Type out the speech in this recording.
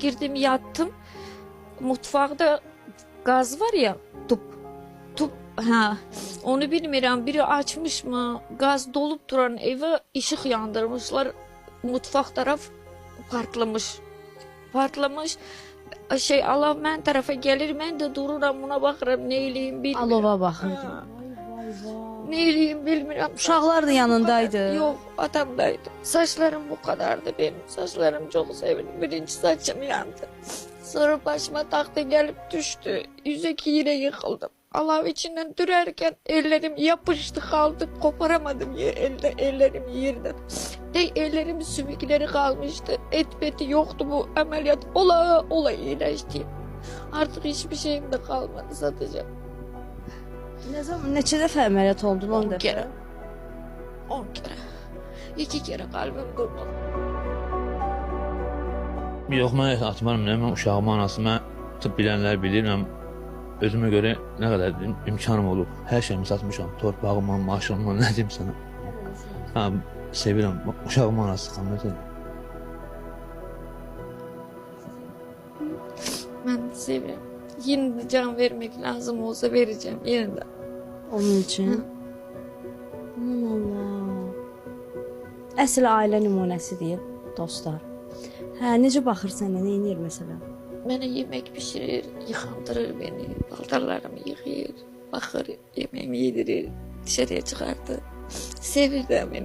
girdim yattım. Mutfakta gaz var ya, tüp. Ha, onu bilmiyorum, biri açmış mı? Gaz dolup duran eve ışık yandırmışlar. Mutfak taraf partlamış. Allah mən tarafa gelir, mən də dururam, buna baxıram, ne eləyim bilmirəm. Alova baxırdı. Ha, Vay vay. ne eləyim bilmirəm. Uşaqlar da yanındaydı. Yok, atamdaydı. Saçlarım bu kadardı benim. Saçlarım çok sevindim. Birinci saçım yandı. Sonra başıma taktı gelip düştü. Yüzeki yine yıkıldım. Allah içinden dürerken ellerim yapıştı kaldı. Koparamadım ellerim yerden. Ellerimin sümükleri kalmıştı. Et beti yoktu, bu ameliyat ola iyileşti. Artık hiçbir şeyim de kalmadı, satacağım. Ne zaman, neçə dəfə əməliyyat oldun? 10 dəfə. kere. 10 kere. 2 kere kalbim durdu. Yox, mən atmarım, mən uşağımın anası, mən tıp bilənlər bilir, mən özümə görə nə qədər imkanım olub, hər şeyimi satmışam, torpağımı, maşınımı, nə deyim sana. Ha, sevirəm, uşağımın anası xanımdır. Ben seviyorum. Yine de can vermek lazım olsa vereceğim yine de. Onun üçün. Aman Allah. Əsl ailə nümunəsidir, dostlar. Hə, necə baxır sənə, nə edir məsələn? Bana yemek pişirir, yıkandırır beni. Paltarlarımı yıkayır, bakır, yemeğimi yedirir, dışarıya çıkartır. Sevir de beni.